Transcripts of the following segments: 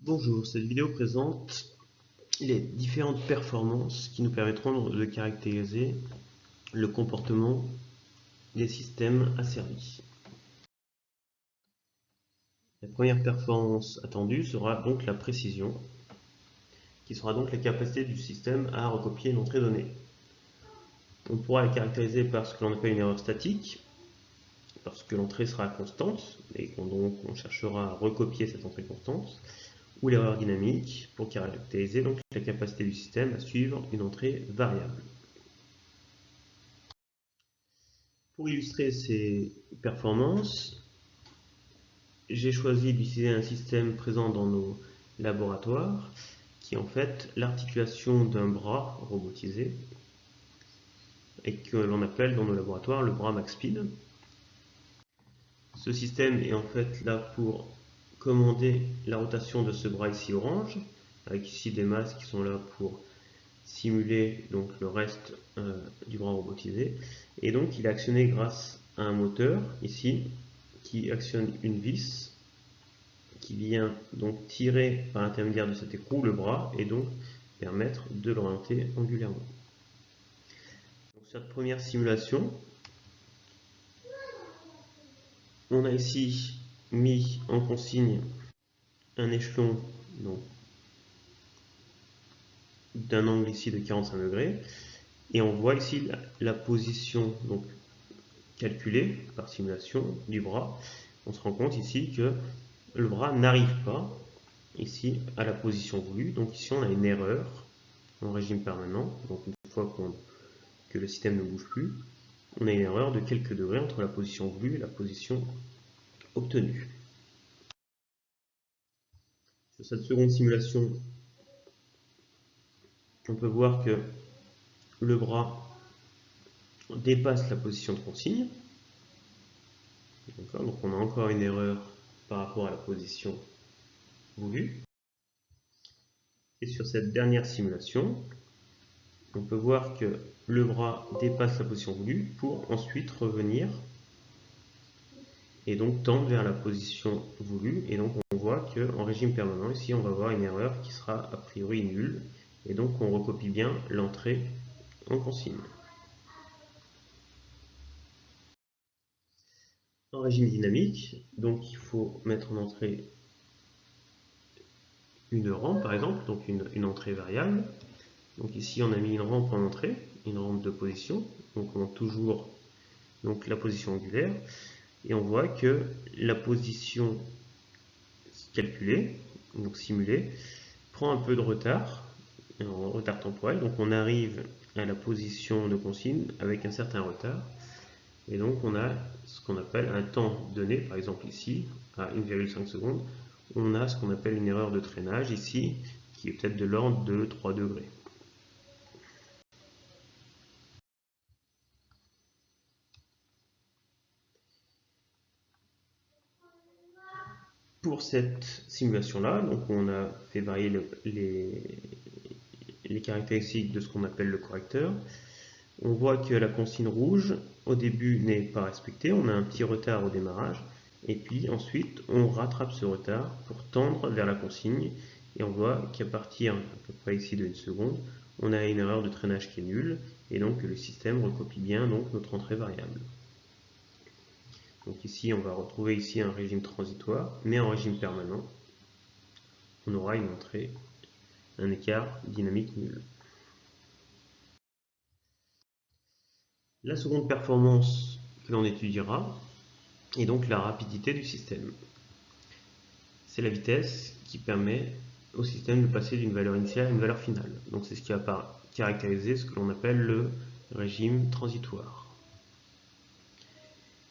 Bonjour, cette vidéo présente les différentes performances qui nous permettront de caractériser le comportement des systèmes asservis. La première performance attendue sera donc la précision, qui sera donc la capacité du système à recopier une entrée donnée. On pourra la caractériser par ce que l'on appelle une erreur statique, parce que l'entrée sera constante, et donc on cherchera à recopier cette entrée constante, ou l'erreur dynamique pour caractériser donc la capacité du système à suivre une entrée variable. Pour illustrer ces performances, j'ai choisi d'utiliser un système présent dans nos laboratoires qui est en fait l'articulation d'un bras robotisé et que l'on appelle dans nos laboratoires le bras MaxSpeed. Ce système est en fait là pour commander la rotation de ce bras ici orange, avec ici des masses qui sont là pour simuler donc le reste du bras robotisé. Et donc il est actionné grâce à un moteur ici qui actionne une vis qui vient donc tirer par l'intermédiaire de cet écrou le bras et donc permettre de l'orienter angulairement. Donc, cette première simulation, on a ici mis en consigne un échelon d'un angle ici de 45 degrés et on voit ici la position donc calculée par simulation du bras. On se rend compte ici que le bras n'arrive pas ici à la position voulue, donc ici on a une erreur en régime permanent, donc une fois que le système ne bouge plus, on a une erreur de quelques degrés entre la position voulue et la position obtenue. Sur cette seconde simulation, on peut voir que le bras dépasse la position de consigne. Donc on a encore une erreur par rapport à la position voulue. Et sur cette dernière simulation, on peut voir que le bras dépasse la position voulue pour ensuite revenir et donc tendre vers la position voulue. Et donc on voit qu'en régime permanent, ici on va avoir une erreur qui sera a priori nulle. Et donc on recopie bien l'entrée en consigne. En régime dynamique, donc il faut mettre en entrée une rampe par exemple, donc une entrée variable. Donc ici on a mis une rampe en entrée, une rampe de position, donc on monte toujours donc, la position angulaire, et on voit que la position calculée, donc simulée, prend un peu de retard, en retard temporel, donc on arrive à la position de consigne avec un certain retard, et donc on a ce qu'on appelle un temps donné, par exemple ici, à 1,5 secondes, on a ce qu'on appelle une erreur de traînage ici, qui est peut-être de l'ordre de 3 degrés. Pour cette simulation-là, donc on a fait varier les caractéristiques de ce qu'on appelle le correcteur. On voit que la consigne rouge, au début, n'est pas respectée. On a un petit retard au démarrage. Et puis ensuite, on rattrape ce retard pour tendre vers la consigne. Et on voit qu'à partir, à peu près ici de 1 seconde, on a une erreur de traînage qui est nulle. Et donc le système recopie bien donc, notre entrée variable. Donc ici, on va retrouver ici un régime transitoire, mais en régime permanent, on aura une entrée, un écart dynamique nul. La seconde performance que l'on étudiera est donc la rapidité du système. C'est la vitesse qui permet au système de passer d'une valeur initiale à une valeur finale. Donc c'est ce qui va caractériser ce que l'on appelle le régime transitoire.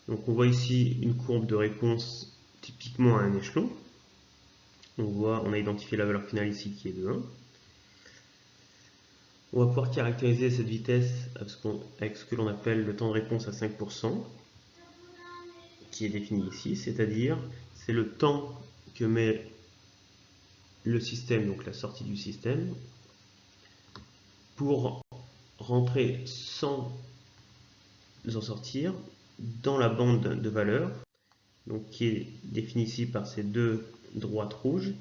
Donc on voit ici une courbe de réponse typiquement à un échelon. On a identifié la valeur finale ici qui est de 1. On va pouvoir caractériser cette vitesse avec ce que l'on appelle le temps de réponse à 5%, qui est défini ici, c'est-à-dire c'est le temps que met le système, donc la sortie du système, pour rentrer sans en sortir dans la bande de valeur, donc qui est définie ici par ces deux droites rouges,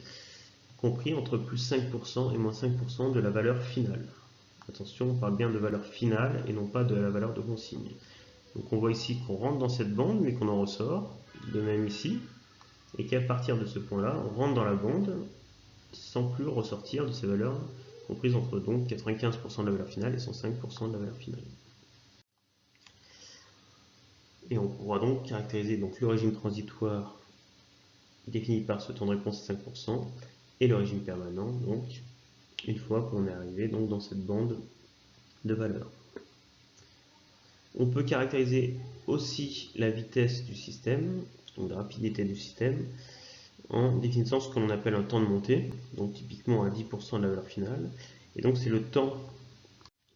compris entre plus 5% et moins 5% de la valeur finale. Attention, on parle bien de valeur finale et non pas de la valeur de consigne. Donc on voit ici qu'on rentre dans cette bande mais qu'on en ressort, de même ici, et qu'à partir de ce point-là, on rentre dans la bande sans plus ressortir de ces valeurs comprises entre donc 95% de la valeur finale et 105% de la valeur finale. Et on pourra donc caractériser donc le régime transitoire défini par ce temps de réponse à 5% et le régime permanent, donc une fois qu'on est arrivé donc dans cette bande de valeurs. On peut caractériser aussi la vitesse du système, donc la rapidité du système, en définissant ce que l'on appelle un temps de montée, donc typiquement à 10% de la valeur finale. Et donc c'est le temps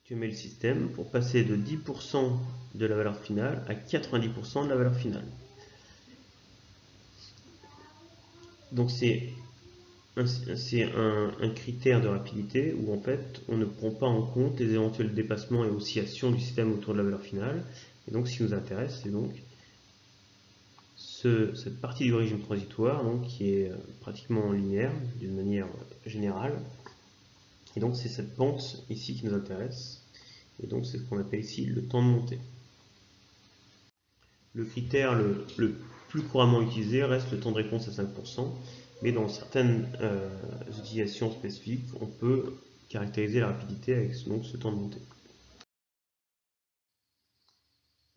que met le système pour passer de 10% de la valeur finale à 90% de la valeur finale. Donc c'est un critère de rapidité où en fait on ne prend pas en compte les éventuels dépassements et oscillations du système autour de la valeur finale. Et donc ce qui nous intéresse, c'est donc cette partie du régime transitoire donc, qui est pratiquement linéaire d'une manière générale. Et donc c'est cette pente ici qui nous intéresse. Et donc c'est ce qu'on appelle ici le temps de montée. Le critère le plus couramment utilisé reste le temps de réponse à 5%, mais dans certaines utilisations spécifiques, on peut caractériser la rapidité avec donc, ce temps de montée.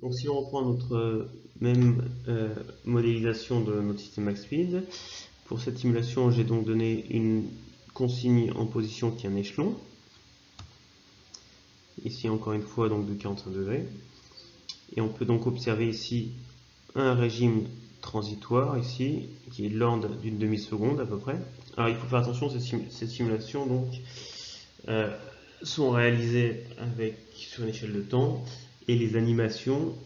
Donc si on reprend notre même modélisation de notre système MaxSpeed, pour cette simulation, j'ai donc donné une consigne en position qui est un échelon. Ici encore une fois donc de 45 degrés. Et on peut donc observer ici un régime transitoire ici qui est de l'ordre d'une demi-seconde à peu près. Alors il faut faire attention, ces simulations donc sont réalisées sur une échelle de temps et les animations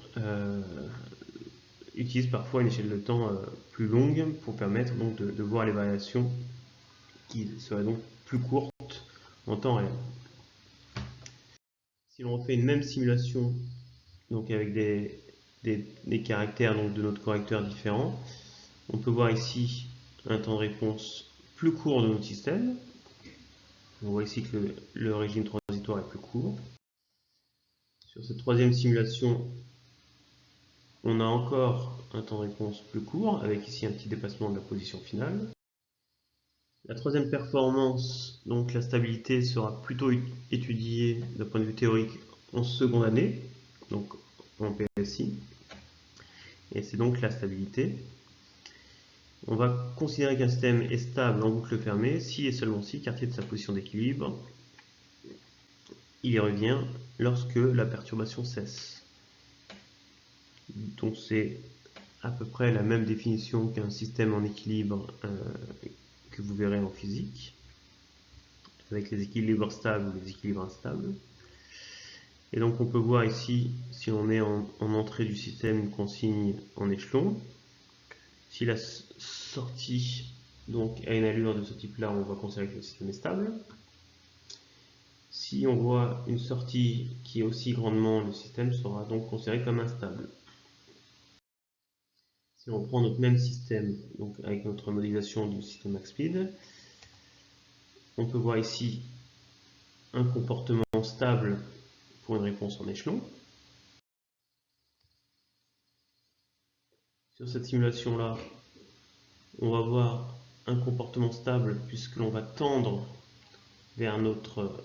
utilisent parfois une échelle de temps plus longue pour permettre donc de voir les variations qui seraient donc plus courtes en temps réel. Si l'on fait une même simulation donc avec des caractères donc, de notre correcteur différents, on peut voir ici un temps de réponse plus court de notre système. On voit ici que le régime transitoire est plus court. Sur cette troisième simulation, on a encore un temps de réponse plus court, avec ici un petit dépassement de la position finale. La troisième performance, donc la stabilité, sera plutôt étudiée d'un point de vue théorique en seconde année, donc en PSI. Et c'est donc la stabilité. On va considérer qu'un système est stable en boucle fermée si et seulement si, quartier de sa position d'équilibre, il y revient lorsque la perturbation cesse. Donc c'est à peu près la même définition qu'un système en équilibre que vous verrez en physique, avec les équilibres stables ou les équilibres instables. Et donc on peut voir ici, si on met en entrée du système une consigne en échelon, si la sortie donc a une allure de ce type-là, on va considérer que le système est stable. Si on voit une sortie qui est aussi grandement, le système sera donc considéré comme instable. Si on prend notre même système, donc avec notre modélisation du système MaxSpeed, on peut voir ici un comportement stable pour une réponse en échelon. Sur cette simulation-là, on va voir un comportement stable puisque l'on va tendre vers notre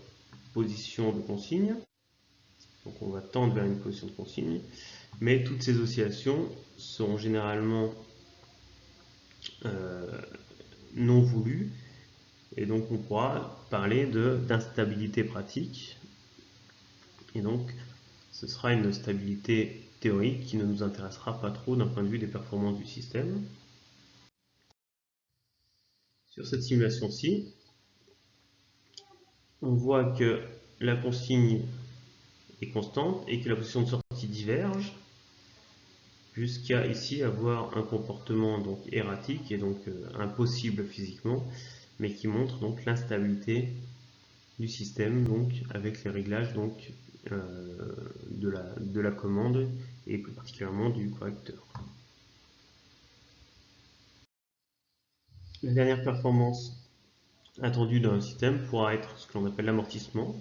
position de consigne. Donc on va tendre vers une position de consigne, mais toutes ces oscillations seront généralement non voulues, et donc on pourra parler d'instabilité pratique, et donc ce sera une stabilité théorique qui ne nous intéressera pas trop d'un point de vue des performances du système. Sur cette simulation-ci, on voit que la consigne est constante et que la position de sortie diverge jusqu'à ici avoir un comportement donc erratique et donc impossible physiquement, mais qui montre donc l'instabilité du système donc avec les réglages donc de la commande et plus particulièrement du correcteur. La dernière performance attendu d'un système pourra être ce que l'on appelle l'amortissement.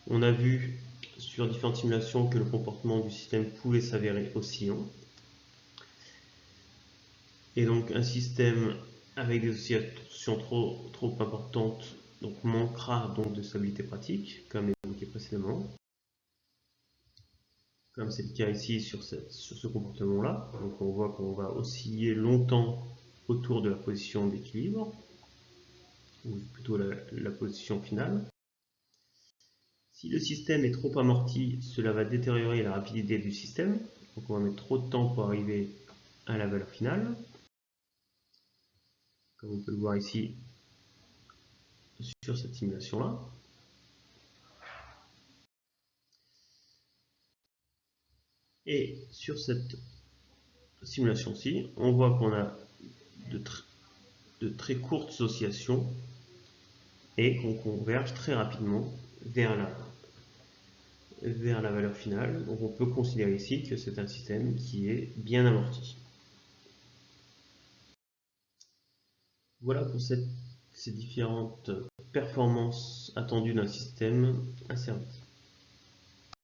On a vu sur différentes simulations que le comportement du système pouvait s'avérer oscillant. Et donc un système avec des oscillations trop importantes donc manquera donc de stabilité pratique, comme évoqué précédemment, comme c'est le cas ici sur ce comportement-là. Donc on voit qu'on va osciller longtemps autour de la position d'équilibre, ou plutôt la position finale. Si le système est trop amorti, cela va détériorer la rapidité du système. Donc on va mettre trop de temps pour arriver à la valeur finale. Comme on peut le voir ici sur cette simulation-là. Et sur cette simulation-ci, on voit qu'on a de très courtes oscillations et qu'on converge très rapidement vers la valeur finale. Donc on peut considérer ici que c'est un système qui est bien amorti. Voilà pour ces différentes performances attendues d'un système à service.